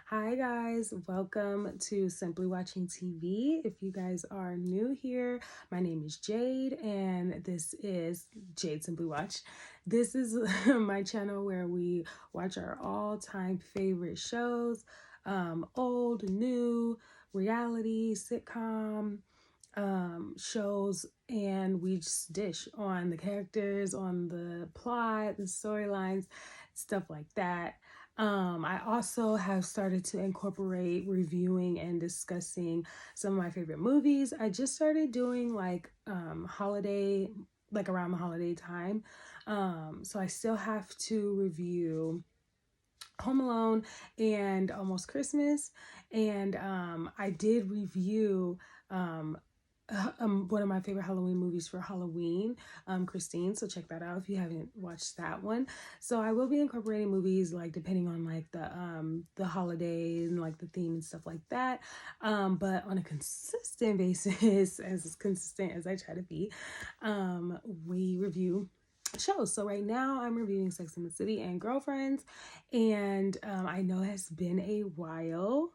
Hi guys, welcome to Simply Watching TV. If you guys are new here, my name is Jade and this is Jade Simply Watch. This is my channel where we watch our all-time favorite shows, old, new, reality, sitcom, shows, and we just dish on the characters, on the plot, the storylines, stuff like that. I also have started to incorporate reviewing and discussing some of my favorite movies. I just started doing like holiday, like around the holiday time. So I still have to review Home Alone and Almost Christmas. And I did review one of my favorite Halloween movies for Halloween, Christine. So check that out if you haven't watched that one. So I will be incorporating movies like depending on like the holiday and like the theme and stuff like that. But on a consistent basis, as consistent as I try to be, we review shows. So right now I'm reviewing Sex and the City and Girlfriends, and I know it has been a while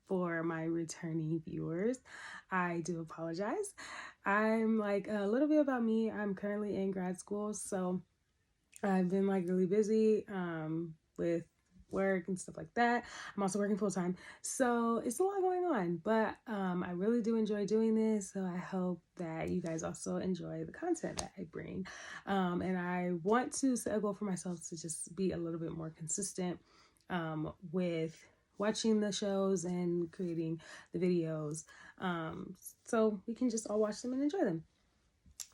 for my returning viewers. I do apologize. I'm like a little bit about me. I'm currently in grad school, so I've been like really busy with work and stuff like that. I'm also working full time, so it's a lot going on, but I really do enjoy doing this, so I hope that you guys also enjoy the content that I bring. And I want to set a goal for myself to just be a little bit more consistent with watching the shows and creating the videos, so we can just all watch them and enjoy them.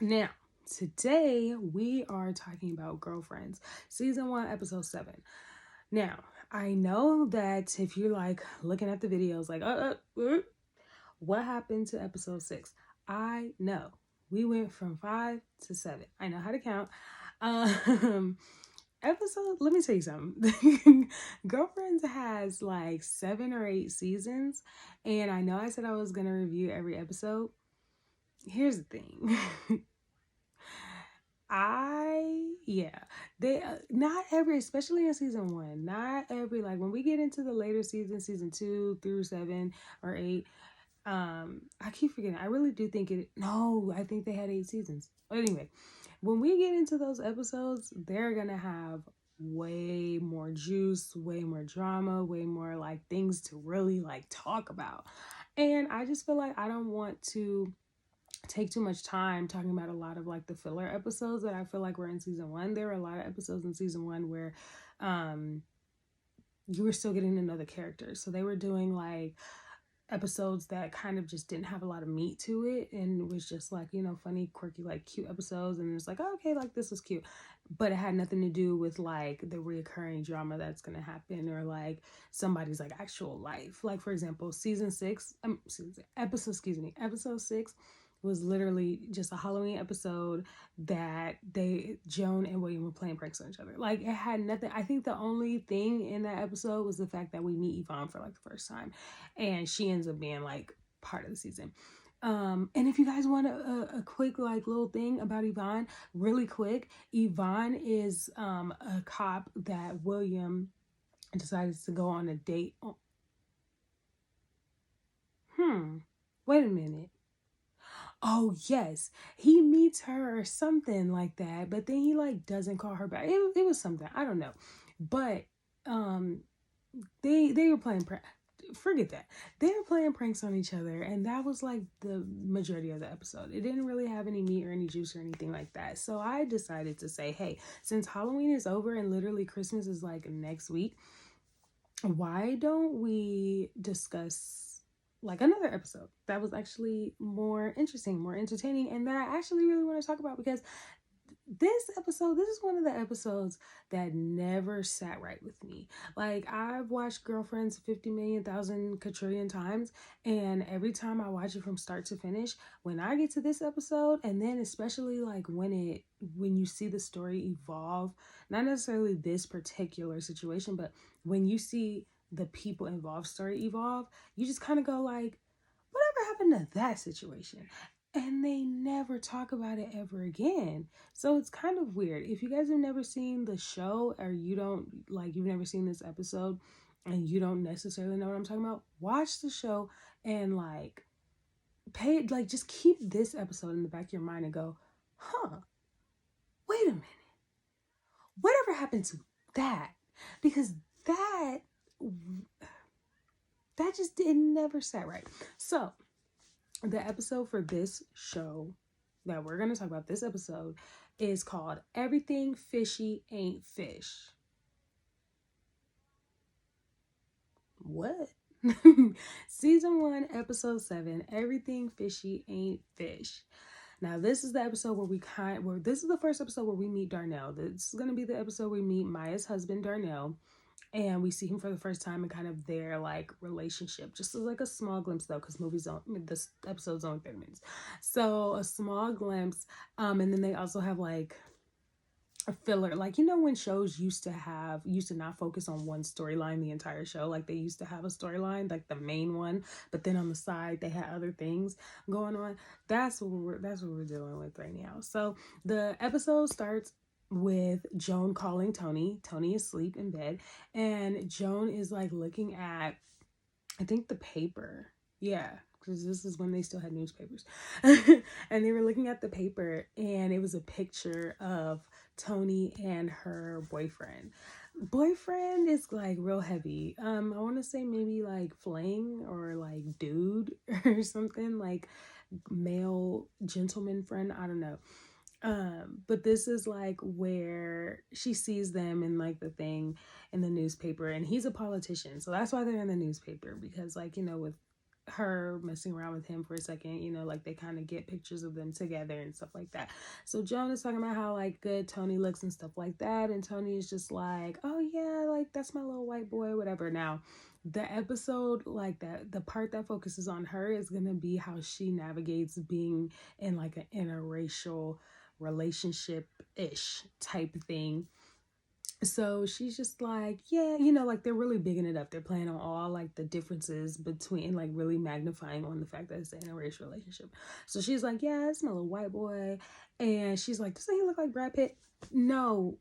Now, today we are talking about Girlfriends, season 1, episode 7. Now, I know that if you're like looking at the videos like, what happened to episode 6? I know we went from 5 to 7. I know how to count. Let me tell you something. Girlfriends has like 7 or 8 seasons, and I know I said I was gonna review every episode. Here's the thing. They not every, especially in season 1, not every, like when we get into the later seasons, season 2 through 7 or 8, I keep forgetting. I really do think I think they had 8 seasons. But anyway, when we get into those episodes, they're gonna have way more juice, way more drama, way more like things to really like talk about. And I just feel like I don't want to take too much time talking about a lot of like the filler episodes that I feel like were in season 1. There were a lot of episodes in season 1 where you were still getting to know the characters. So they were doing like episodes that kind of just didn't have a lot of meat to it, and it was just like, funny, quirky, like cute episodes, and it's like, oh, okay, like this was cute, but it had nothing to do with like the reoccurring drama that's gonna happen, or like somebody's like actual life. Like for example, episode 6 was literally just a Halloween episode that Joan and William were playing pranks on each other. Like it had nothing. I think the only thing in that episode was the fact that we meet Yvonne for like the first time, and she ends up being like part of the season. And if you guys want a quick like little thing about Yvonne, really quick, Yvonne is a cop that William decided to go on a date on. Wait a minute. Oh yes, he meets her or something like that, but then he like doesn't call her back. It was something, I don't know, but they were playing forget that, they were playing pranks on each other, and that was like the majority of the episode. It didn't really have any meat or any juice or anything like that. So I decided to say, hey, since Halloween is over and literally Christmas is like next week, why don't we discuss like another episode that was actually more interesting, more entertaining, and that I actually really want to talk about, because this is one of the episodes that never sat right with me. Like I've watched Girlfriends 50 million thousand quadrillion times, and every time I watch it from start to finish, when I get to this episode, and then especially like when you see the story evolve, not necessarily this particular situation, but when you see the people involved story evolve, you just kind of go like, whatever happened to that situation? And they never talk about it ever again. So it's kind of weird. If you guys have never seen the show, or you've never seen this episode, and you don't necessarily know what I'm talking about, watch the show and like just keep this episode in the back of your mind and go, huh, wait a minute, whatever happened to that? Because that just it never sat right. So the episode for this show that we're going to talk about this episode is called Everything Fishy Ain't Fish. What? Season 1, episode 7, Everything Fishy Ain't Fish. Now, this is the episode where this is the first episode where we meet Darnell. This is going to be the episode where we meet Maya's husband, Darnell, and we see him for the first time and kind of their like relationship. Just as like a small glimpse though, because this episode's only 30 minutes. So a small glimpse. And then they also have like a filler, like, you know, when shows used to not focus on one storyline the entire show, like they used to have a storyline, like the main one, but then on the side they had other things going on. That's what we're dealing with right now. So the episode starts with Joan calling Toni. Toni is asleep in bed, and Joan is like looking at, I think, the paper. Yeah, because this is when they still had newspapers. And they were looking at the paper, and it was a picture of Toni and her boyfriend. Boyfriend is like real heavy. I want to say maybe like fling or like dude or something, like male gentleman friend. I don't know. But this is like where she sees them in like the thing in the newspaper, and he's a politician, so that's why they're in the newspaper, because like, you know, with her messing around with him for a second, you know, like they kind of get pictures of them together and stuff like that. So Joan is talking about how like good Toni looks and stuff like that, and Toni is just like, oh yeah, like that's my little white boy, whatever. Now the episode, like that, the part that focuses on her is gonna be how she navigates being in like an interracial relationship-ish type thing. So she's just like, yeah, you know, like they're really bigging it up. They're playing on all like the differences between, like really magnifying on the fact that it's an interracial relationship. So she's like, yeah, it's my little white boy. And she's like, doesn't he look like Brad Pitt? No,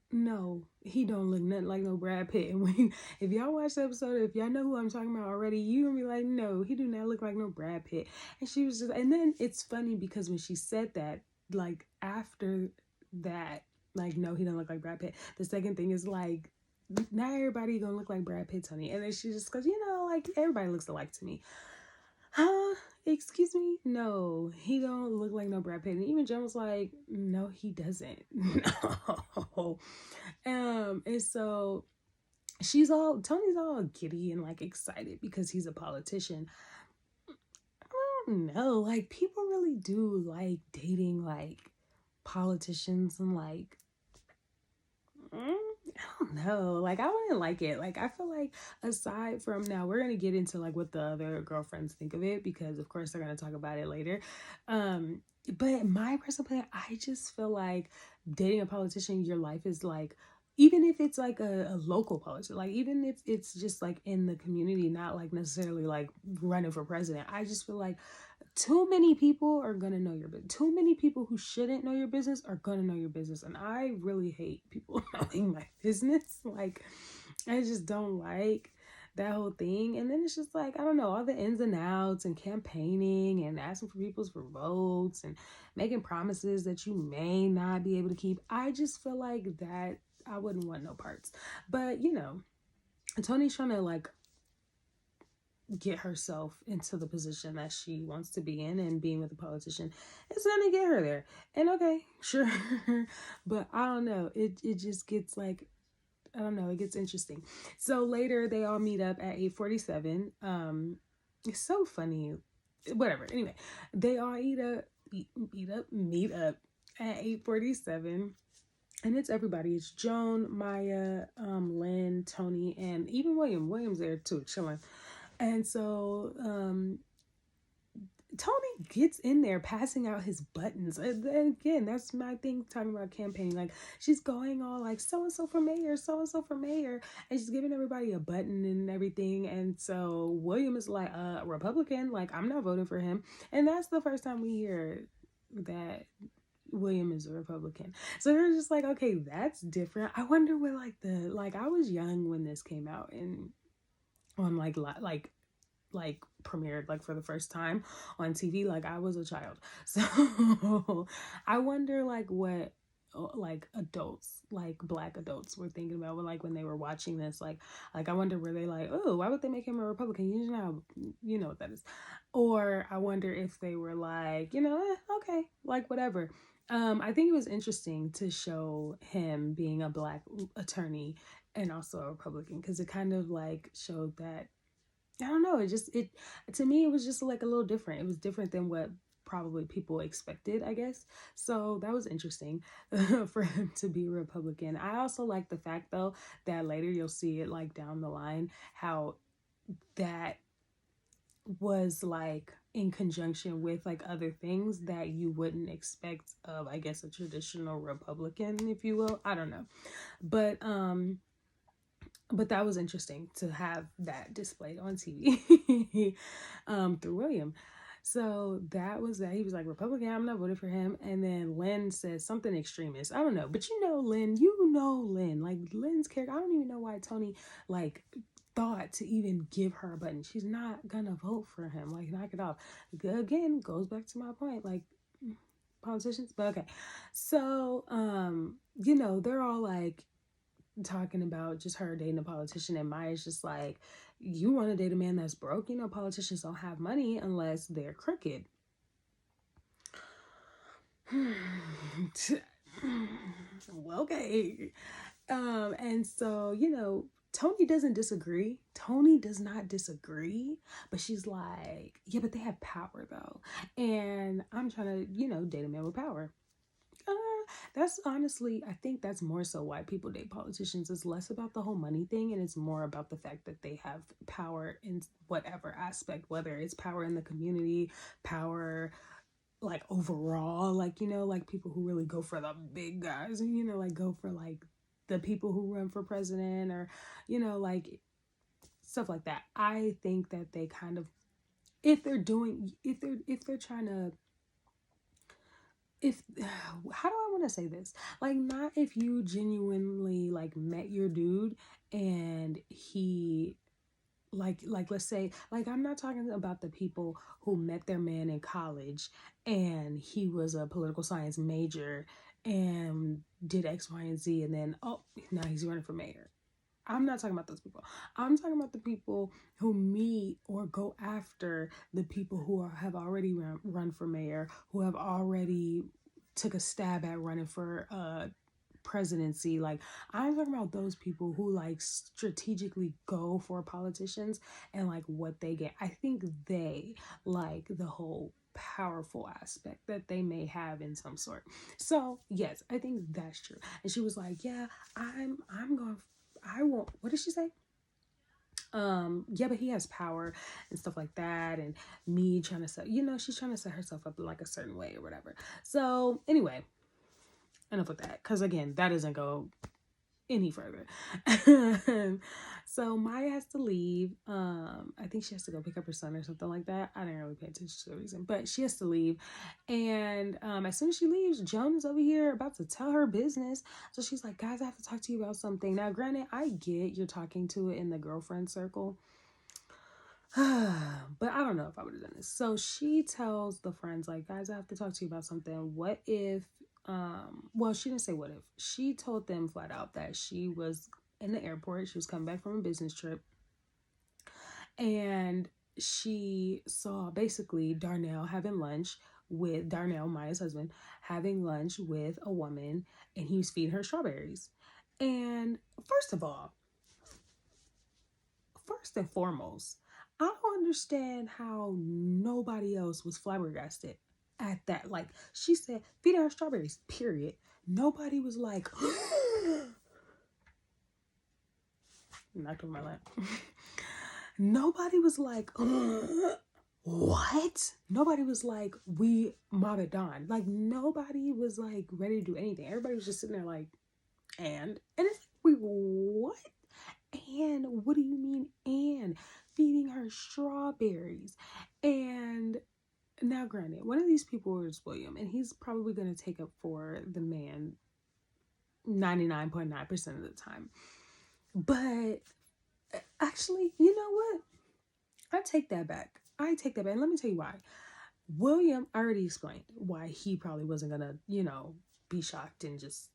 he don't look nothing like no Brad Pitt. And if y'all watch the episode, if y'all know who I'm talking about already, you gonna be like, no, he do not look like no Brad Pitt. And she was just, and then it's funny because when she said that, like after that, like, no, he don't look like Brad Pitt, the second thing is like, not everybody gonna look like Brad Pitt, Toni. And then she just goes, you know, like everybody looks alike to me. Huh? Excuse me? No, he don't look like no Brad Pitt. And even Jen was like, no, he doesn't. No. And so Toni's all giddy and like excited because he's a politician. I don't know, like people really do like dating like politicians, and like I don't know, like I wouldn't like it. Like I feel like, aside from, now we're gonna get into like what the other girlfriends think of it, because of course they're gonna talk about it later, but my personal opinion, I just feel like dating a politician, your life is like, even if it's like a local politician, like even if it's just like in the community, not like necessarily like running for president, I just feel like too many people are gonna know your business. Too many people who shouldn't know your business are gonna know your business, and I really hate people knowing my business. Like, I just don't like that whole thing. And then it's just like, I don't know, all the ins and outs and campaigning and asking for people's for votes and making promises that you may not be able to keep. I just feel like that I wouldn't want no parts. But you know, Toni's trying to like get herself into the position that she wants to be in, and being with a politician is gonna get her there. And okay, sure. But I don't know, it just gets like, I don't know, it gets interesting. So later they all meet up at 8:47. It's so funny, whatever. Anyway, they all meet up at 8:47. And it's everybody. It's Joan, Maya, Lynn, Toni, and even William's there too, chilling. And so Toni gets in there passing out his buttons. And again, that's my thing, talking about campaigning. Like, she's going all like, so-and-so for mayor, so-and-so for mayor. And she's giving everybody a button and everything. And so William is like, Republican, like, I'm not voting for him. And that's the first time we hear that William is a Republican. So they're just like, okay, that's different. I wonder what like I was young when this came out, and on like premiered like for the first time on TV. Like I was a child, so I wonder like what like adults, like black adults, were thinking about when they were watching this. Like I wonder, were they like, oh, why would they make him a Republican? You know what that is. Or I wonder if they were like, okay, like whatever. I think it was interesting to show him being a black attorney and also a Republican, because it kind of like showed that, I don't know, it to me it was just like a little different. It was different than what probably people expected, I guess. So that was interesting for him to be a Republican. I also like the fact though that later you'll see it like down the line how that was like in conjunction with like other things that you wouldn't expect of, I guess, a traditional Republican, if you will. I don't know. But that was interesting to have that displayed on TV through William. So that was that. He was like, Republican, I'm not voting for him. And then Lynn says something extremist. I don't know. But Lynn. Like Lynn's character, I don't even know why Toni like thought to even give her a button. She's not gonna vote for him. Like, knock it off. Again, goes back to my point. Like, politicians. But okay. So, they're all like talking about just her dating a politician, and Maya's just like, you want to date a man that's broke? Politicians don't have money unless they're crooked. Well, okay. And so, Toni doesn't disagree. Toni does not disagree, but she's like, yeah, but they have power though. And I'm trying to, date a man with power. That's honestly, I think that's more so why people date politicians. It's less about the whole money thing, and it's more about the fact that they have power in whatever aspect, whether it's power in the community, power like overall, like, like people who really go for the big guys, and, like go for like the people who run for president, or, like stuff like that. I think that they kind of, if they're trying to, how do I want to say this? Like, not if you genuinely like met your dude and he like let's say, like, I'm not talking about the people who met their man in college and he was a political science major and did X, Y, and Z, and then now he's running for mayor. I'm not talking about those people. I'm talking about the people who meet or go after the people who have already run for mayor, who have already took a stab at running for presidency. Like, I'm talking about those people who like strategically go for politicians and like what they get. I think they like the whole powerful aspect that they may have in some sort. So yes, I think that's true. And she was like, yeah, I won't, what did she say? Yeah, but he has power and stuff like that, and me trying to set, she's trying to set herself up like a certain way or whatever. So anyway, enough with that, because again, that doesn't go any further. So Maya has to leave. I think she has to go pick up her son or something like that. I didn't really pay attention to the reason, but she has to leave. And as soon as she leaves, Joan is over here about to tell her business. So she's like, guys, I have to talk to you about something. Now, granted, I get you're talking to it in the girlfriend circle, but I don't know if I would have done this. So she tells the friends, like, guys, I have to talk to you about something. What if, well, she didn't say what if. She told them flat out that she was in the airport. She was coming back from a business trip. And she saw basically Darnell, Maya's husband, having lunch with a woman, and he was feeding her strawberries. And first and foremost, I don't understand how nobody else was flabbergasted at that. Like, she said, feeding her strawberries, period. Nobody was like, knocked over my lap. Nobody was like, what? Nobody was like, we mob it Dawn. Like, nobody was like ready to do anything. Everybody was just sitting there like, and it's like, wait, what? And what do you mean? And feeding her strawberries. And now, granted, one of these people is William, and he's probably going to take up for the man 99.9% of the time. But Actually, you know what? I take that back. And let me tell you why. William already explained why he probably wasn't gonna, be shocked and just.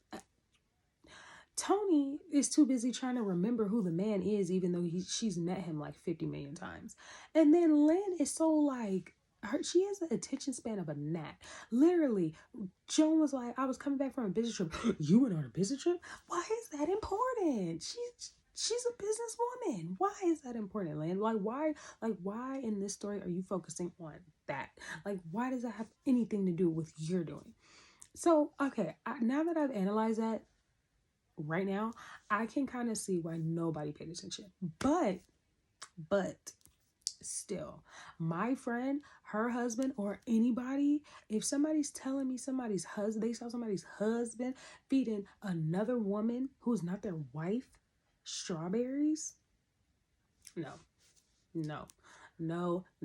Toni is too busy trying to remember who the man is, even though she's met him like 50 million times. And then Lynn is so like, she has the attention span of a gnat. Literally, Joan was like, I was coming back from a business trip. You went on a business trip? Why is that important? She's a businesswoman. Why is that important, Lynn? Why in this story are you focusing on that? Like, why does that have anything to do with you're doing? So, okay, now that I've analyzed that, right now, I can kind of see why nobody paid attention. But still, my friend, her husband, or anybody, if somebody's telling me somebody's husband, they saw somebody's husband feeding another woman who's not their wife strawberries, no, no,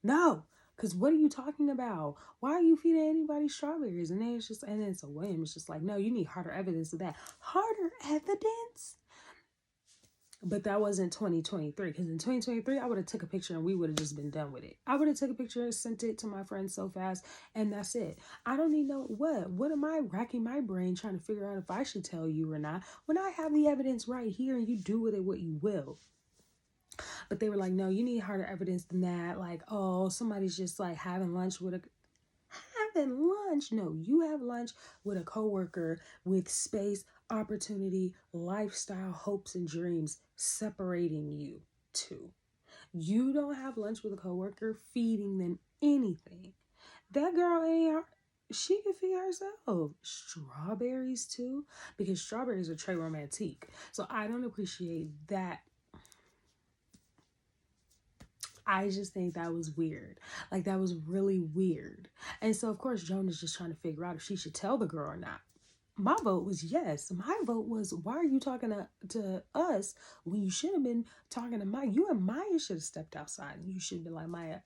no. Because what are you talking about? Why are you feeding anybody strawberries? And then it's a whim. It's just like, no, you need harder evidence of that. Harder evidence? But that wasn't 2023. Because in 2023, I would have took a picture and we would have just been done with it. I would have took a picture and sent it to my friends so fast. And that's it. I don't need no what. What am I racking my brain trying to figure out if I should tell you or not? When I have the evidence right here and you do with it what you will. But they were like, no, you need harder evidence than that. Like, oh, somebody's just like having lunch with having lunch. No, you have lunch with a coworker with space, opportunity, lifestyle, hopes, and dreams separating you two. You don't have lunch with a coworker feeding them anything. That girl ain't. She can feed herself. Strawberries too, because strawberries are très romantique. So I don't appreciate that. I just think that was weird. Like, that was really weird. And so, of course, Joan is just trying to figure out if she should tell the girl or not. My vote was yes. My vote was, why are you talking to us when you should have been talking to Maya? You and Maya should have stepped outside and you should have been like, Maya,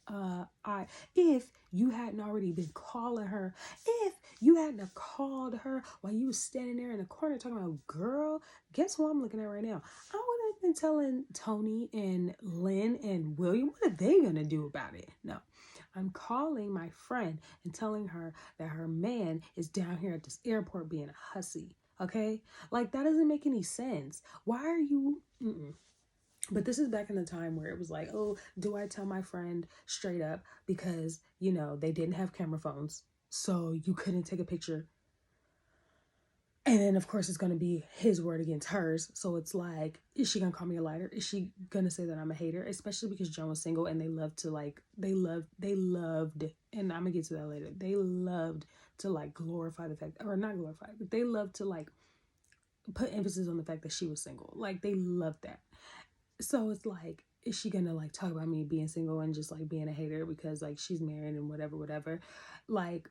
if you hadn't already been calling her, if you hadn't have called her while you was standing there in the corner talking about, girl, guess who I'm looking at right now? I would have been telling Toni and Lynn and William, what are they going to do about it? No. I'm calling my friend and telling her that her man is down here at this airport being a hussy. Okay? Like, that doesn't make any sense. Why are you... But this is back in the time where it was like, oh, do I tell my friend straight up? Because, they didn't have camera phones. So you couldn't take a picture. And then, of course, it's going to be his word against hers. So it's like, is she going to call me a liar? Is she going to say that I'm a hater? Especially because Joan was single and they loved, and I'm going to get to that later. They loved to, like, glorify the fact, or not glorify, but they loved to, like, put emphasis on the fact that she was single. Like, they loved that. So it's like, is she going to, like, talk about me being single and just, like, being a hater because, like, she's married and whatever. Like,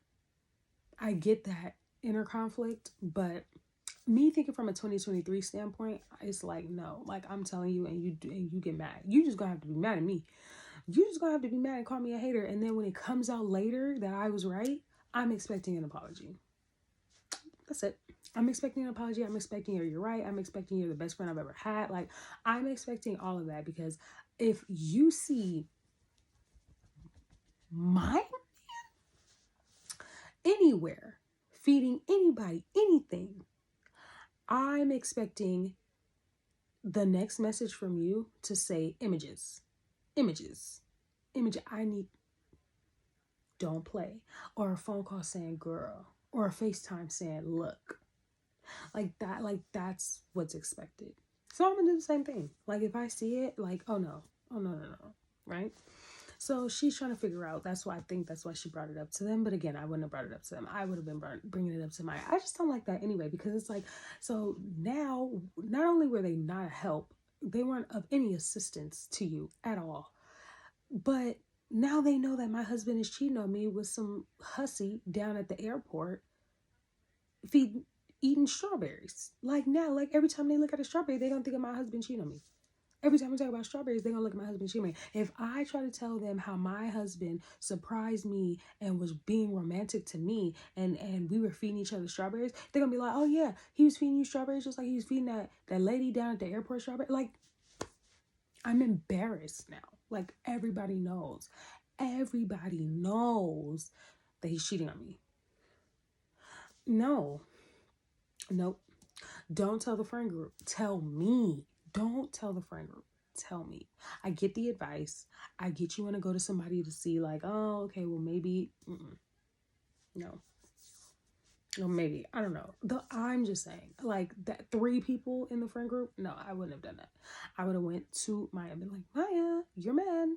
I get that inner conflict, but me thinking from a 2023 standpoint, it's like, no, like, I'm telling you, and you get mad. You just gonna have to be mad at me. You just gonna have to be mad and call me a hater. And then when it comes out later that I was right, I'm expecting an apology. That's it. I'm expecting an apology. I'm expecting you're right. I'm expecting you're the best friend I've ever had. Like, I'm expecting all of that, because if you see my man anywhere feeding anybody anything, I'm expecting the next message from you to say images. I need, don't play. Or a phone call saying girl. Or a FaceTime saying look. Like that, that's what's expected. So I'm gonna do the same thing. Like, if I see it, like, oh no. Right? So she's trying to figure out, that's why she brought it up to them. But again, I wouldn't have brought it up to them. I would have been bringing it up to Maya. I just don't like that anyway, because it's like, so now, not only were they not a help, they weren't of any assistance to you at all. But now they know that my husband is cheating on me with some hussy down at the airport eating strawberries. Like, now, like, every time they look at a strawberry, they're going to think of my husband cheating on me. Every time we talk about strawberries, they're going to look at my husband cheating on me. If I try to tell them how my husband surprised me and was being romantic to me, and we were feeding each other strawberries, they're going to be like, oh yeah, he was feeding you strawberries just like he was feeding that lady down at the airport strawberries. Like, I'm embarrassed now. Like, everybody knows. Everybody knows that he's cheating on me. No. Nope. Don't tell the friend group. Tell me. Don't tell the friend group. Tell me. I get the advice. I get you want to go to somebody to see, like, oh, okay, well, maybe. No. Or maybe, I don't know. I'm just saying, like, that 3 people in the friend group, no, I wouldn't have done that. I would have went to Maya and been like, Maya, your man,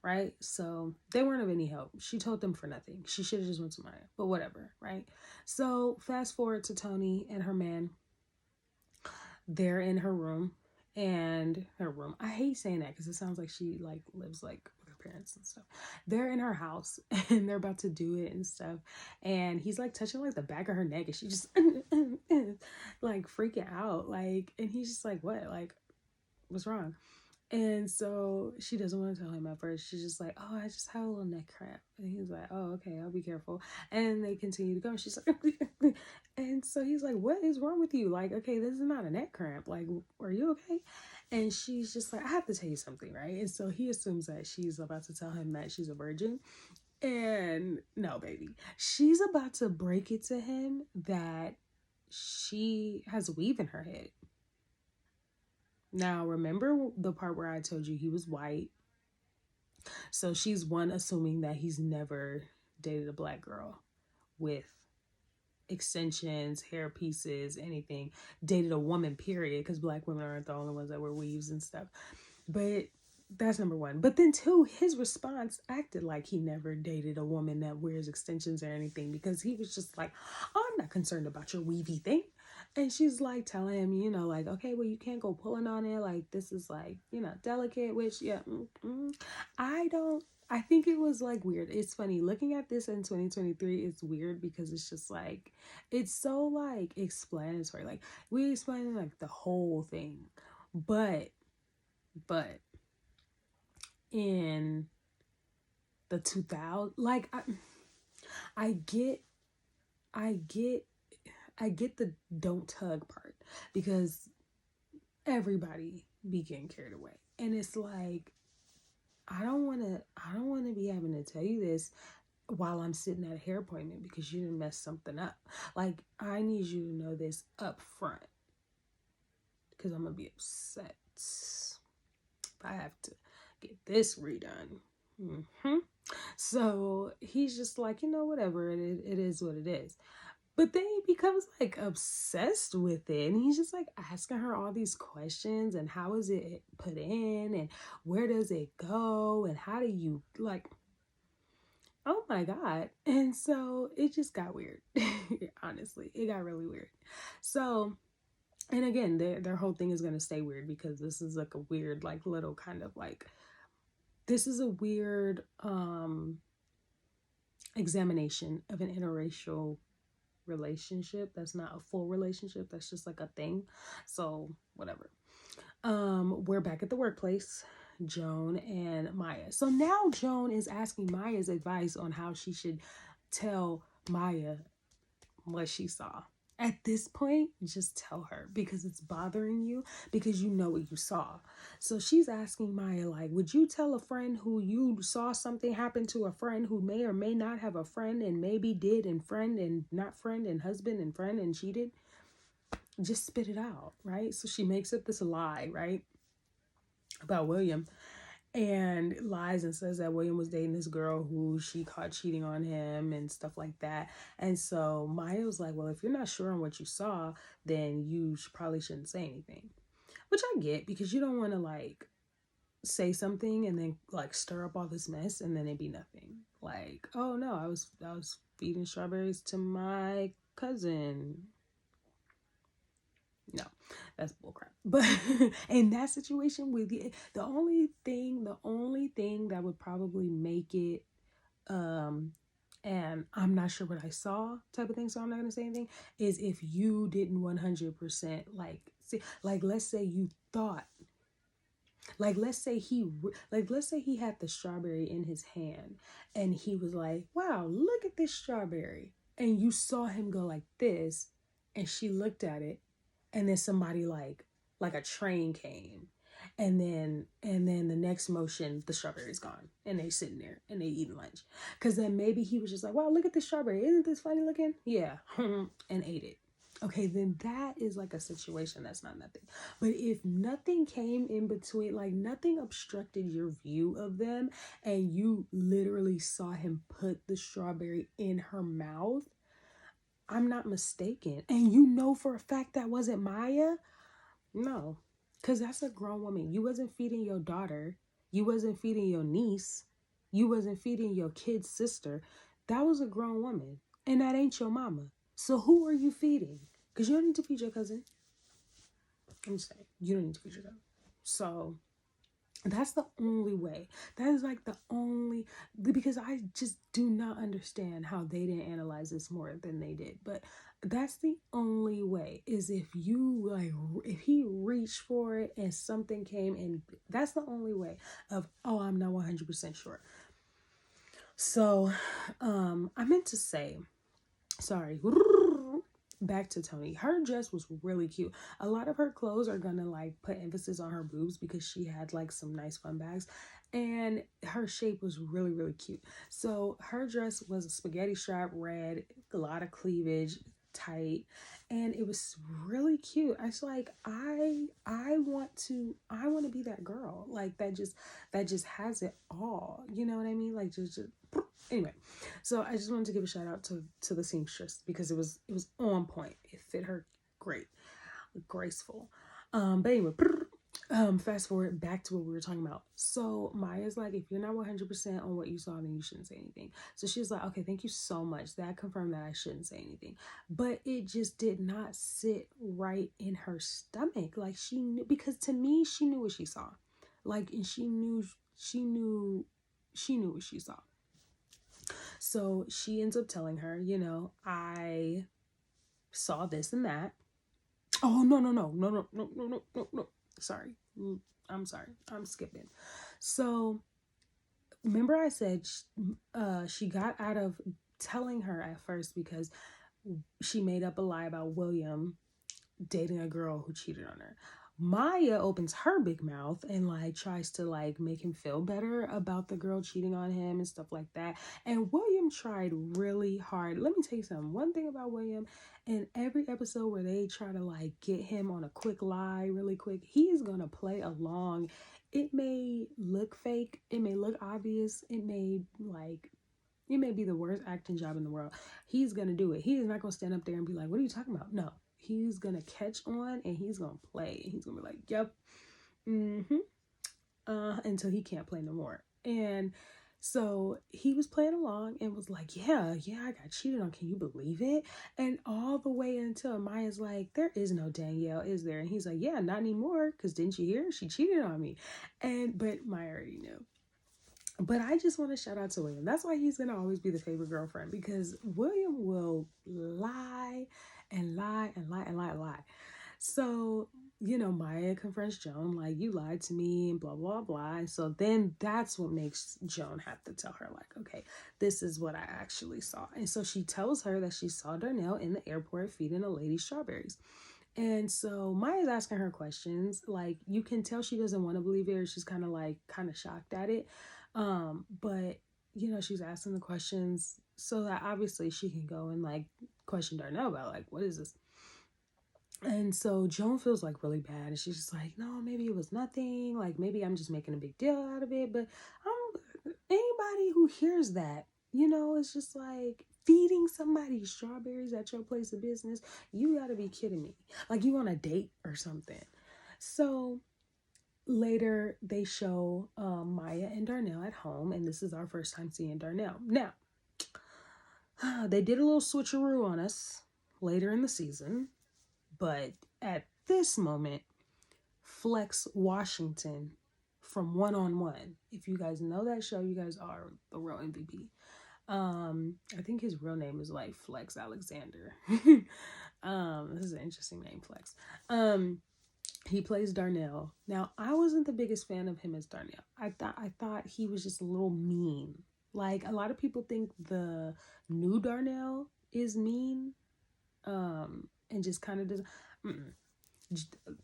right? So they weren't of any help. She told them for nothing. She should have just went to Maya, but whatever, right? So fast forward to Toni and her man. They're in her room, and her room. I hate saying that because it sounds like she like lives like with her parents and stuff. They're in her house and they're about to do it and stuff. And he's like touching like the back of her neck, and she just like freaking out. Like, and he's just like, what? Like, what's wrong? And so she doesn't want to tell him at first. She's just like, oh, I just have a little neck cramp. And he's like, oh, okay, I'll be careful. And they continue to go. And she's like, and so he's like, what is wrong with you? Like, okay, this is not a neck cramp. Like, are you okay? And she's just like, I have to tell you something, right? And so he assumes that she's about to tell him that she's a virgin. And no, baby. She's about to break it to him that she has a weave in her head. Now, remember the part where I told you he was white? So she's assuming that he's never dated a black girl with extensions, hair pieces, anything. Dated a woman, period, because black women aren't the only ones that wear weaves and stuff. But that's number 1. But then 2, his response acted like he never dated a woman that wears extensions or anything, because he was just like, I'm not concerned about your weavy thing. And she's like telling him, you know, like, okay, well, you can't go pulling on it. Like, this is like, you know, delicate, which, yeah, I think it was like weird. It's funny looking at this in 2023. It's weird because it's just like, it's so like explanatory. Like, we explain like the whole thing, but in the 2000s, like, I get the don't tug part, because everybody be getting carried away. And it's like, I don't want to be having to tell you this while I'm sitting at a hair appointment because you didn't mess something up. Like, I need you to know this up front, because I'm going to be upset if I have to get this redone. So he's just like, you know, whatever, it is what it is. But then he becomes like obsessed with it. And he's just like asking her all these questions. And how is it put in? And where does it go? And how do you, like, oh my God. And so it just got weird. Honestly, it got really weird. So, and again, their whole thing is going to stay weird, because this is like a weird, like, little kind of like, this is a weird examination of an interracial relationship. That's not a full relationship, that's just like a thing. So whatever. We're back at the workplace, Joan and Maya. So now Joan is asking Maya's advice on how she should tell Maya what she saw. At this point, just tell her, because it's bothering you, because you know what you saw. So she's asking Maya, like, would you tell a friend who you saw something happen to a friend who may or may not have a friend, and maybe did, and friend and not friend, and husband and friend, and cheated? Just spit it out, right? So she makes up this lie, right, about William, and lies and says that William was dating this girl who she caught cheating on him and stuff like that. And so Maya was like, well, if you're not sure on what you saw, then you probably shouldn't say anything. Which I get, because you don't want to like say something and then like stir up all this mess and then it be nothing. Like, oh no, I was feeding strawberries to my cousin. No, that's bullcrap. But in that situation, with the only thing that would probably make it, and I'm not sure what I saw type of thing, so I'm not gonna say anything, is if you didn't 100% like see, like, let's say you thought, like, let's say he had the strawberry in his hand and he was like, wow, look at this strawberry, and you saw him go like this, and she looked at it, and then somebody like like a train came. And then the next motion, the strawberry's gone. And they sitting there and they eating lunch. Because then maybe he was just like, wow, look at this strawberry. Isn't this funny looking? Yeah. And ate it. Okay, then that is like a situation that's not nothing. But if nothing came in between, like nothing obstructed your view of them, and you literally saw him put the strawberry in her mouth, I'm not mistaken. And you know for a fact that wasn't Maya? No. Because that's a grown woman. You wasn't feeding your daughter. You wasn't feeding your niece. You wasn't feeding your kid's sister. That was a grown woman. And that ain't your mama. So who are you feeding? Because you don't need to feed your cousin. I'm just saying. You don't need to feed your cousin. So that's the only way. That is like the only, because I just do not understand how they didn't analyze this more than they did. But that's the only way, is if you like, if he reached for it and something came, and that's the only way of, oh, I'm not 100% sure. So I meant to say, sorry, back to Toni. Her dress was really cute. A lot of her clothes are gonna like put emphasis on her boobs because she had like some nice fun bags, and her shape was really, really cute. So her dress was a spaghetti strap red, a lot of cleavage, tight, and it was really cute. I was like, I want to be that girl, like that just has it all, you know what I mean? Like just anyway. So I just wanted to give a shout out to the seamstress, because it was on point. It fit her great, graceful. But anyway, fast forward back to what we were talking about. So Maya's like, if you're not 100% on what you saw, then you shouldn't say anything. So she's like, okay, thank you so much. That confirmed that I shouldn't say anything. But it just did not sit right in her stomach. Like she knew, because to me, she knew what she saw. Like, and she knew what she saw. So she ends up telling her, you know, I saw this and that. Oh, no. Sorry. I'm sorry. I'm skipping. So remember I said she got out of telling her at first because she made up a lie about William dating a girl who cheated on her. Maya opens her big mouth and like tries to like make him feel better about the girl cheating on him and stuff like that. And William tried really hard. Let me tell you something. One thing about William, in every episode where they try to like get him on a quick lie really quick, he's gonna play along. It may look fake, it may look obvious, it may be the worst acting job in the world. He's gonna do it. He is not gonna stand up there and be like, what are you talking about? No. He's gonna catch on and he's gonna play. And he's gonna be like, yep, until he can't play no more. And so he was playing along and was like, yeah, I got cheated on. Can you believe it? And all the way until Maya's like, there is no Danielle, is there? And he's like, yeah, not anymore. Because didn't you hear? She cheated on me. But Maya already knew. But I just want to shout out to William. That's why he's going to always be the favorite girlfriend, because William will lie and lie and lie and lie and lie. So, you know, Maya confronts Joan, like, you lied to me and blah, blah, blah. And so then that's what makes Joan have to tell her, like, okay, this is what I actually saw. And so she tells her that she saw Darnell in the airport feeding a lady strawberries. And so Maya's asking her questions. Like, you can tell she doesn't want to believe it, or she's kind of shocked at it. But you know, she's asking the questions so that obviously she can go and like question Darnell about like, what is this? And so Joan feels like really bad, and she's just like, no, maybe it was nothing. Like, maybe I'm just making a big deal out of it. But anybody who hears that, you know, it's just like, feeding somebody strawberries at your place of business, you gotta be kidding me. Like, you on a date or something. So later they show Maya and Darnell at home, and this is our first time seeing Darnell. Now, they did a little switcheroo on us later in the season, but at this moment, Flex Washington from One-on-One. If you guys know that show, you guys are the real MVP. I think his real name is like Flex Alexander. This is an interesting name, Flex. He plays Darnell. Now, I wasn't the biggest fan of him as Darnell. I thought he was just a little mean. Like, a lot of people think the new Darnell is mean, and just kind of does.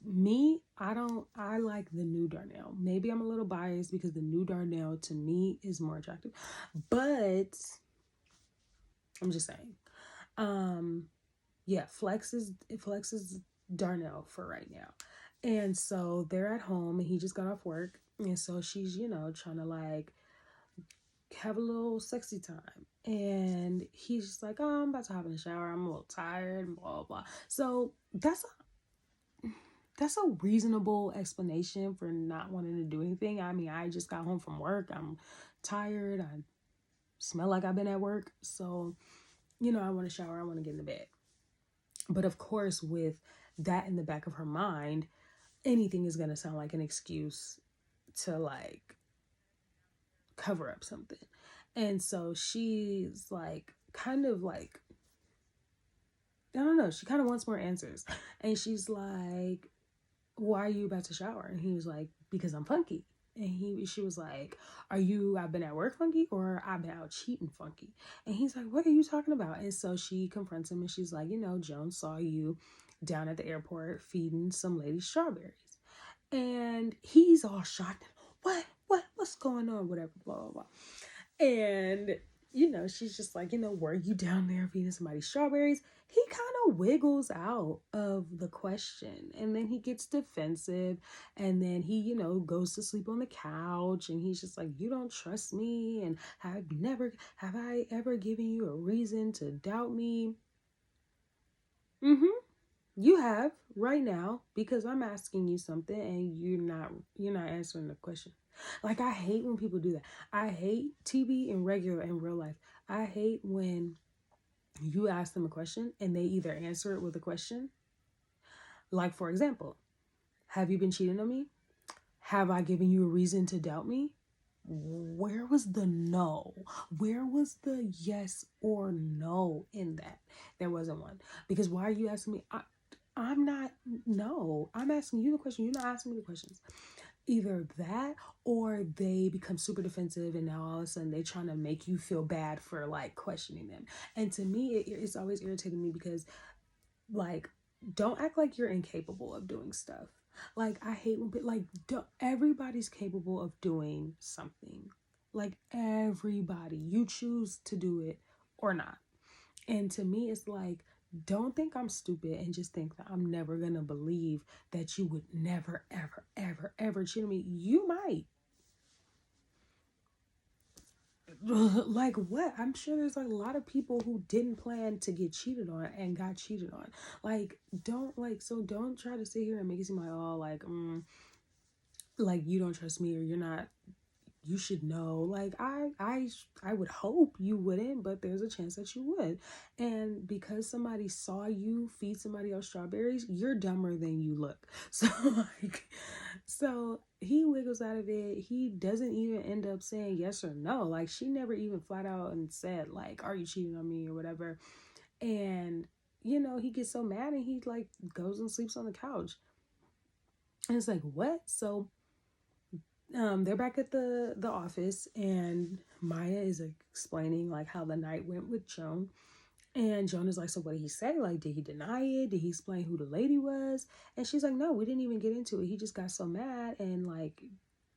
me, I like the new Darnell. Maybe I'm a little biased because the new Darnell to me is more attractive, but I'm just saying. Yeah, Flex is Darnell for right now. And so they're at home and he just got off work. And so she's, trying to like have a little sexy time. And he's just like, oh, I'm about to hop in the shower. I'm a little tired, and blah, blah. So that's a reasonable explanation for not wanting to do anything. I mean, I just got home from work. I'm tired. I smell like I've been at work. So, I want to shower. I want to get in the bed. But of course, with that in the back of her mind, anything is going to sound like an excuse to like cover up something. And so she's like, kind of like, I don't know, she kind of wants more answers. And she's like, why are you about to shower? And he was like, because I'm funky. And she was like, I've been at work funky or I've been out cheating funky? And he's like, what are you talking about? And so she confronts him and she's like, Joan saw you down at the airport feeding some lady strawberries. And he's all shocked. What's going on? Whatever, blah, blah, blah. And, she's just like, were you down there feeding somebody strawberries? He kind of wiggles out of the question. And then he gets defensive. And then he, goes to sleep on the couch. And he's just like, you don't trust me. And have I ever given you a reason to doubt me? Mm-hmm. You have right now, because I'm asking you something and you're not answering the question. Like, I hate when people do that. I hate TV and regular and real life. I hate when you ask them a question and they either answer it with a question. Like, for example, have you been cheating on me? Have I given you a reason to doubt me? Where was the no? Where was the yes or no in that? There wasn't one. Because why are you asking me? I'm not, no, I'm asking you the question. You're not asking me the questions. Either that or they become super defensive and now all of a sudden they're trying to make you feel bad for like questioning them. And to me, it's always irritating me because like, don't act like you're incapable of doing stuff. Like, I hate when like, everybody's capable of doing something. Like, everybody, you choose to do it or not. And to me, it's like, don't think I'm stupid and just think that I'm never going to believe that you would never, ever, ever, ever cheat on me. You might. Like what? I'm sure there's like a lot of people who didn't plan to get cheated on and got cheated on. Like, don't try to sit here and make it seem like, oh, like you don't trust me or you're not, you should know. Like, I would hope you wouldn't, but there's a chance that you would. And because somebody saw you feed somebody else strawberries, you're dumber than you look. So he wiggles out of it. He doesn't even end up saying yes or no. Like, she never even flat out and said like, are you cheating on me or whatever. And he gets so mad and he like goes and sleeps on the couch. And it's like, what? So they're back at the office and Maya is explaining like how the night went with Joan. And Joan is like, so what did he say? Like, did he deny it? Did he explain who the lady was? And she's like, no, we didn't even get into it. He just got so mad and like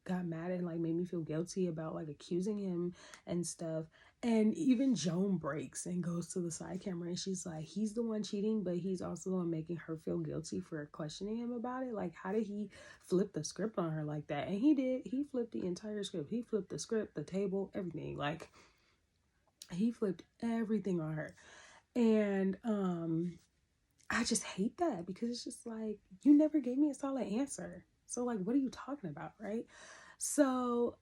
got mad and like made me feel guilty about like accusing him and stuff. And even Joan breaks and goes to the side camera and she's like, he's the one cheating, but he's also the one making her feel guilty for questioning him about it. Like, how did he flip the script on her like that? And he did. He flipped the entire script. He flipped the script, the table, everything. Like, he flipped everything on her. And I just hate that because it's just like, you never gave me a solid answer. So like, what are you talking about, right? So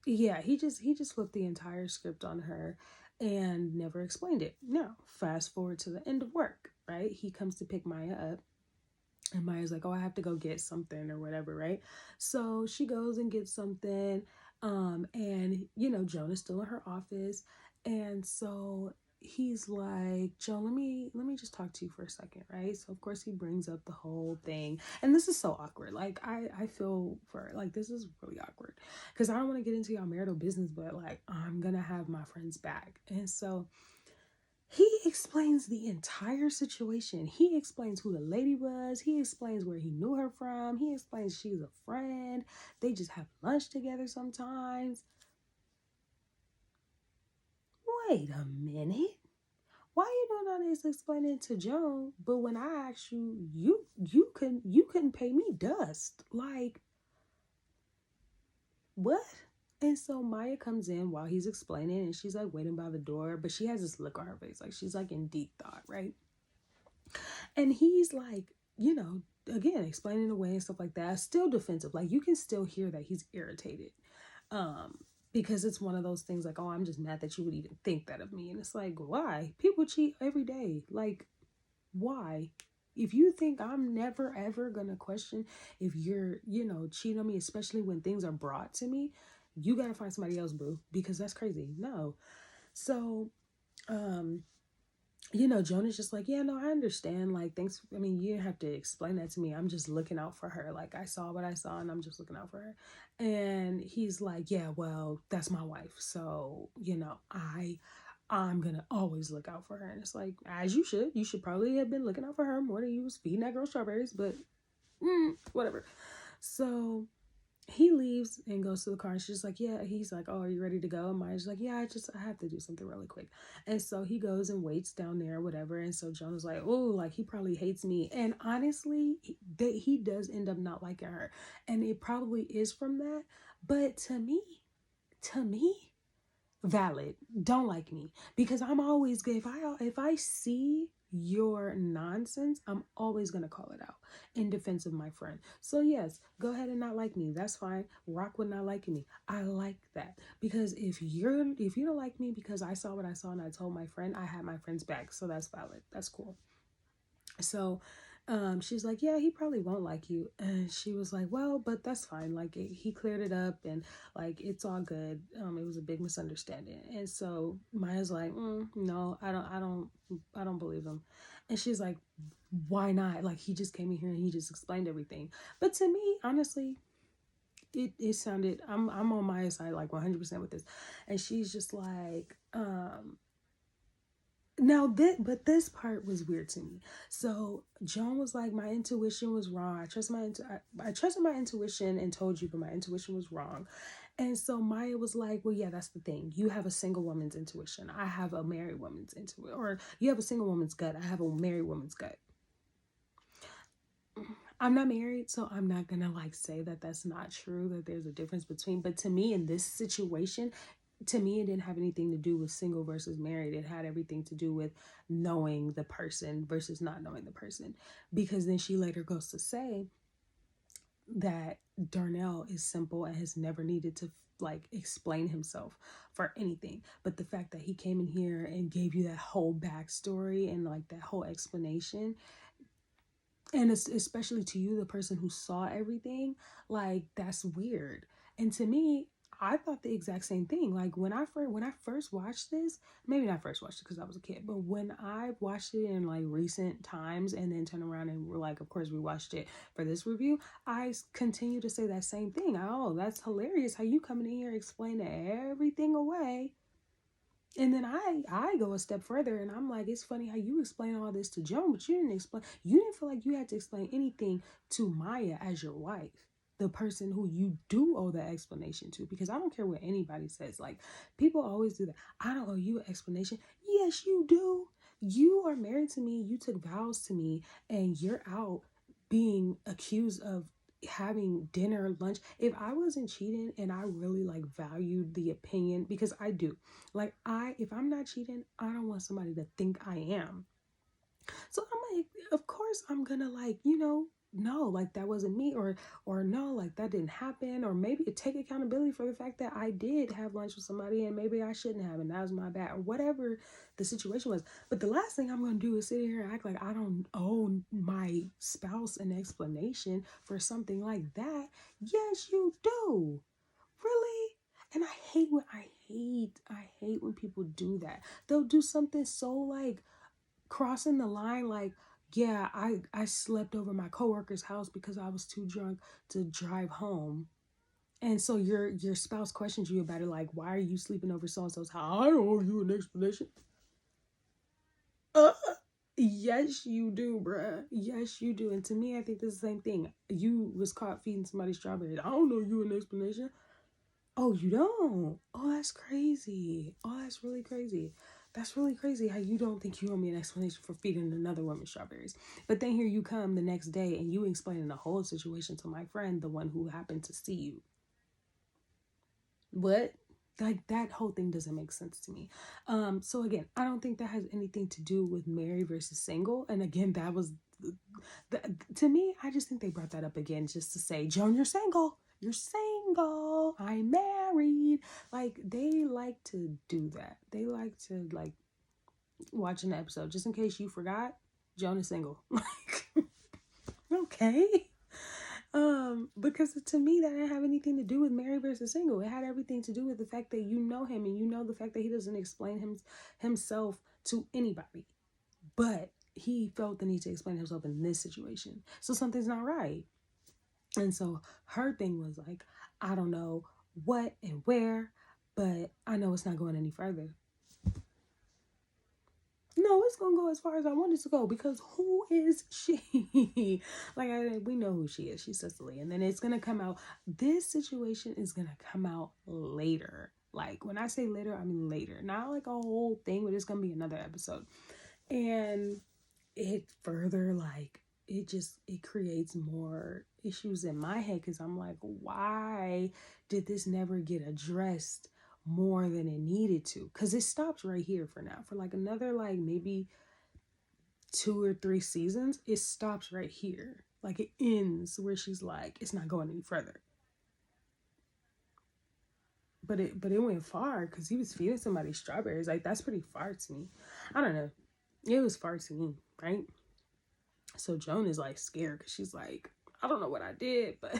yeah, he just flipped the entire script on her and never explained it. Now, fast forward to the end of work, right? He comes to pick Maya up. And Maya's like, oh, I have to go get something or whatever, right? So she goes and gets something. And, Joan is still in her office. And so he's like, Joan, let me just talk to you for a second, right? So, of course, he brings up the whole thing. And this is so awkward. Like, I feel for, like, this is really awkward. Because I don't want to get into y'all marital business, but, like, I'm going to have my friend's back. And so He explains the entire situation. He explains who the lady was. He explains where he knew her from. He explains she's a friend. They just have lunch together sometimes. Wait a minute. Why you doing all this explaining to Joan? But when I asked you, you couldn't pay me dust. Like, what? And so Maya comes in while he's explaining, and she's like waiting by the door, but she has this look on her face, like she's like in deep thought, right? And he's like, again, explaining away and stuff like that, still defensive. Like, you can still hear that he's irritated. Because it's one of those things like, oh, I'm just mad that you would even think that of me. And it's like, why? People cheat every day. Like, why? If you think I'm never ever gonna question if you're, cheating on me, especially when things are brought to me, you gotta find somebody else, boo, because that's crazy. No. So, Joan is just like, yeah, no, I understand. Like, thanks. I mean, you didn't have to explain that to me. I'm just looking out for her. Like, I saw what I saw and I'm just looking out for her. And he's like, yeah, well, that's my wife. So, I'm going to always look out for her. And it's like, as you should. You should probably have been looking out for her more than you was feeding that girl strawberries, but whatever. So he leaves and goes to the car, and she's like, yeah, he's like, oh, are you ready to go? And Maya's like, yeah, I have to do something really quick. And so he goes and waits down there or whatever. And so Joan is like, oh, like, he probably hates me. And honestly, he does end up not liking her, and it probably is from that. But to me, valid, don't like me, because I'm always good. If I see your nonsense, I'm always gonna call it out in defense of my friend. So yes, go ahead and not like me, that's fine. Rock with not liking me. I like that, because if you don't like me because I saw what I saw and I told my friend, I had my friend's back. So that's valid, that's cool. So she's like, yeah, he probably won't like you. And she was like, well, but that's fine. Like, he cleared it up, and like, it's all good. It was a big misunderstanding. And so Maya's like, no, I don't believe him. And she's like, why not? Like, he just came in here and he just explained everything. But to me, honestly, it sounded, I'm on Maya's side, like 100% with this. And she's just like, now but this part was weird to me. So Joan was like, my intuition was wrong. I trusted my intuition and told you, but my intuition was wrong. And so Maya was like, well, yeah, that's the thing. You have a single woman's intuition. I have a married woman's intuition. Or you have a single woman's gut. I have a married woman's gut. I'm not married, so I'm not gonna like say that that's not true, that there's a difference between. But to me, in this situation, to me, it didn't have anything to do with single versus married. It had everything to do with knowing the person versus not knowing the person. Because then she later goes to say that Darnell is simple and has never needed to like explain himself for anything. But the fact that he came in here and gave you that whole backstory and like that whole explanation, and it's especially to you, the person who saw everything, like, that's weird. And to me, I thought the exact same thing. Like, when I first watched this, maybe not first watched it because I was a kid, but when I watched it in like recent times and then turn around and we're like, of course we watched it for this review, I continue to say that same thing. Oh, that's hilarious how you coming in here explaining everything away. And then I go a step further and I'm like, it's funny how you explain all this to Joan, but you didn't feel like you had to explain anything to Maya as your wife, the person who you do owe that explanation to. Because I don't care what anybody says. Like, people always do that. I don't owe you an explanation. Yes, you do. You are married to me. You took vows to me, and you're out being accused of having dinner, lunch. If I wasn't cheating and I really like valued the opinion, because I do, like, if I'm not cheating, I don't want somebody to think I am. So I'm like, of course I'm gonna like, no, like, that wasn't me, or no, like, that didn't happen, or maybe take accountability for the fact that I did have lunch with somebody and maybe I shouldn't have, and that was my bad, or whatever the situation was. But the last thing I'm gonna do is sit here and act like I don't owe my spouse an explanation for something like that. Yes, you do. Really? And I hate when people do that. They'll do something so like crossing the line, like, yeah, I slept over my coworker's house because I was too drunk to drive home. And so your spouse questions you about it, like, why are you sleeping over so and so's house? I don't owe you an explanation. Uh, yes, you do, bruh. Yes, you do. And to me, I think this is the same thing. You was caught feeding somebody strawberries. I don't know you an explanation. Oh, you don't? Oh, that's crazy. Oh, that's really crazy. That's really crazy how you don't think you owe me an explanation for feeding another woman strawberries. But then here you come the next day and you explaining the whole situation to my friend, the one who happened to see you. What? Like, that whole thing doesn't make sense to me. So again, I don't think that has anything to do with married versus single. And again, that was to me, I just think they brought that up again just to say, Joan, you're single. You're single. I'm married. Like, they like to do that. They like to, like, watch an episode just in case you forgot. Joan is single. Like, okay. Because to me that didn't have anything to do with married versus single. It had everything to do with the fact that you know him and you know the fact that he doesn't explain himself to anybody. But he felt the need to explain himself in this situation. So something's not right. And so her thing was like, I don't know what and where, but I know it's not going any further. No, it's gonna go as far as I want it to go because who is she? Like, we know who she is. She's Cicely, and then it's gonna come out. This situation is gonna come out later. Like, when I say later, I mean later. Not like a whole thing, but it's gonna be another episode, and it further like it creates more issues in my head because I'm like, why did this never get addressed more than it needed to? Because it stops right here for now. For like another like maybe 2 or 3 seasons, it stops right here. Like, it ends where she's like, it's not going any further. But it went far because he was feeding somebody strawberries. Like, that's pretty far to me. I don't know. It was far to me, right? So Joan is like scared because she's like, I don't know what I did, but I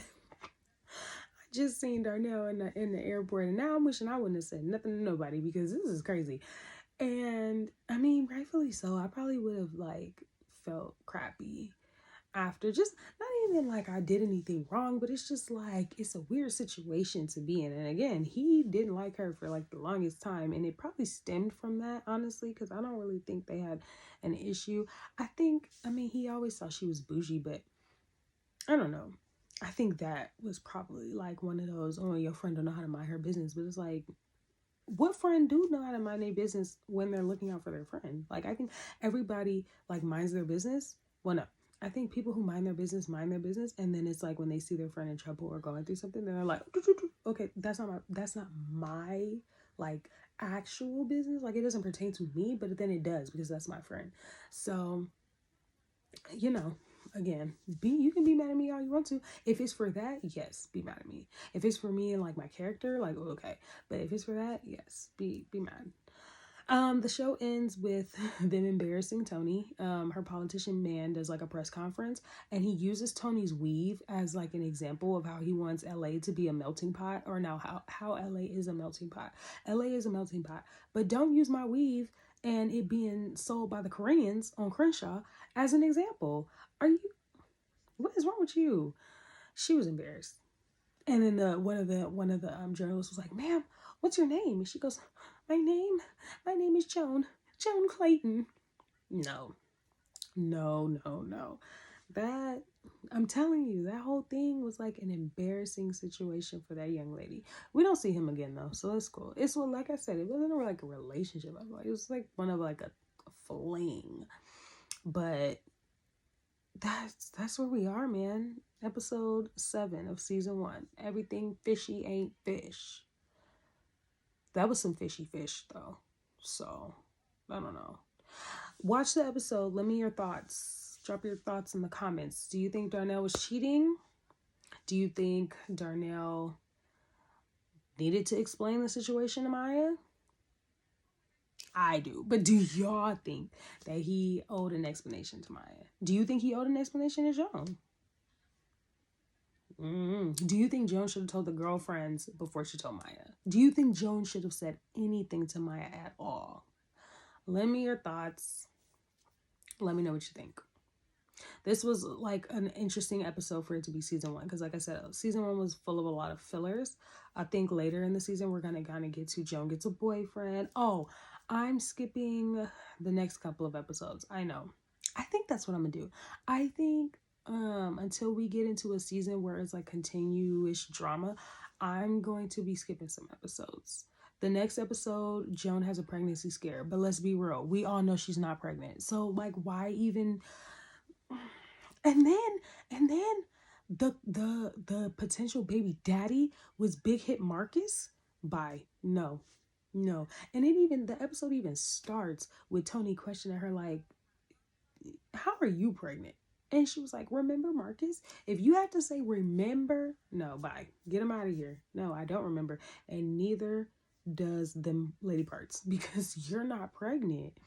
just seen Darnell in the airport, and now I'm wishing I wouldn't have said nothing to nobody because this is crazy. And I mean, rightfully so. I probably would have like felt crappy after, just not even like I did anything wrong, but it's just like it's a weird situation to be in. And again, he didn't like her for like the longest time, and it probably stemmed from that, honestly, because I don't really think they had an issue. I mean, he always thought she was bougie, but I don't know. I think that was probably like one of those, oh, your friend don't know how to mind her business. But it's like, what friend do know how to mind their business when they're looking out for their friend? Like, I think everybody like minds their business. Well, no, I think people who mind their business, and then it's like when they see their friend in trouble or going through something, they're like, okay, that's not my like actual business. Like, it doesn't pertain to me, but then it does because that's my friend. So, you know, again, you can be mad at me all you want to. If it's for that, yes, be mad at me. If it's for me and like my character, like, okay. But if it's for that, yes, be mad. The show ends with them embarrassing Toni. Her politician man does like a press conference, and he uses Toni's weave as like an example of how he wants LA to be a melting pot, or now how LA is a melting pot. LA is a melting pot, but don't use my weave and it being sold by the Koreans on Crenshaw as an example. Are you? What is wrong with you? She was embarrassed, and then one of the journalists was like, "Ma'am, what's your name?" And she goes, my name is Joan Clayton." No, no. That, I'm telling you, that whole thing was like an embarrassing situation for that young lady. We don't see him again though, so it's cool. It's, well, like I said, it wasn't like a relationship. I like, it was like one of like a fling, but that's where we are, man. Episode 7 of season 1. Everything fishy ain't fish. That was some fishy fish though. So, I don't know. Watch the episode. Let me your thoughts. Drop your thoughts in the comments. Do you think Darnell was cheating? Do you think Darnell needed to explain the situation to Maya? I do. But do y'all think that he owed an explanation to Maya? Do you think he owed an explanation to Joan? Do you think Joan should have told the girlfriends before she told Maya? Do you think Joan should have said anything to Maya at all? Let me your thoughts. Let me know what you think. This was like an interesting episode for it to be season 1, because like I said, season 1 was full of a lot of fillers. I think later in the season we're gonna kind of get to Joan gets a boyfriend. Oh, I'm skipping the next couple of episodes. I know. I think that's what I'm gonna do. I think until we get into a season where it's like continuous drama, I'm going to be skipping some episodes. The next episode, Joan has a pregnancy scare, but let's be real, we all know she's not pregnant. So like, why even? And then the potential baby daddy was Big Hit Marcus. Bye. No, no. And it even the episode even starts with Toni questioning her like, how are you pregnant? And she was like, remember Marcus? If you have to say remember, no, bye. Get him out of here. No, I don't remember. And neither does them lady parts because you're not pregnant.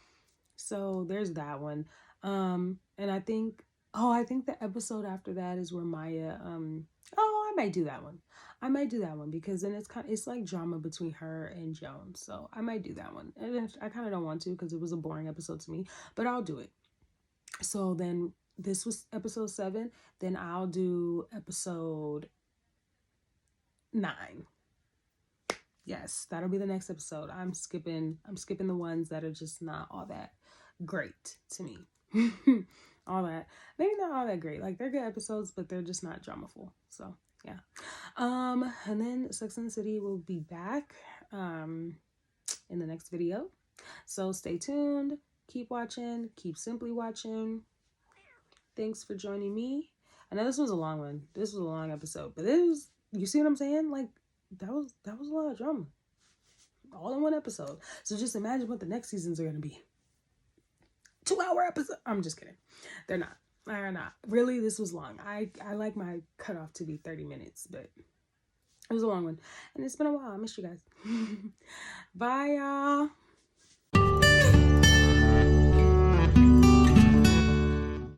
So there's that one. And I think the episode after that is where Maya I might do that one. I might do that one because then it's like drama between her and Joan. So I might do that one. And I kind of don't want to because it was a boring episode to me, but I'll do it. So then this was episode 7, then I'll do episode 9. Yes, that'll be the next episode. I'm skipping the ones that are just not all that great to me. All that, maybe not all that great. Like they're good episodes, but they're just not dramaful. So yeah. And then Sex and the City will be back in the next video. So stay tuned. Keep watching. Keep simply watching. Thanks for joining me. I know this was a long one. This was a long episode, but it was. You see what I'm saying? Like that was a lot of drama, all in one episode. So just imagine what the next seasons are gonna be. 2-hour episode. I'm just kidding. They're not. They're not. Really, this was long. I like my cutoff to be 30 minutes, but it was a long one. And it's been a while. I missed you guys. Bye, y'all.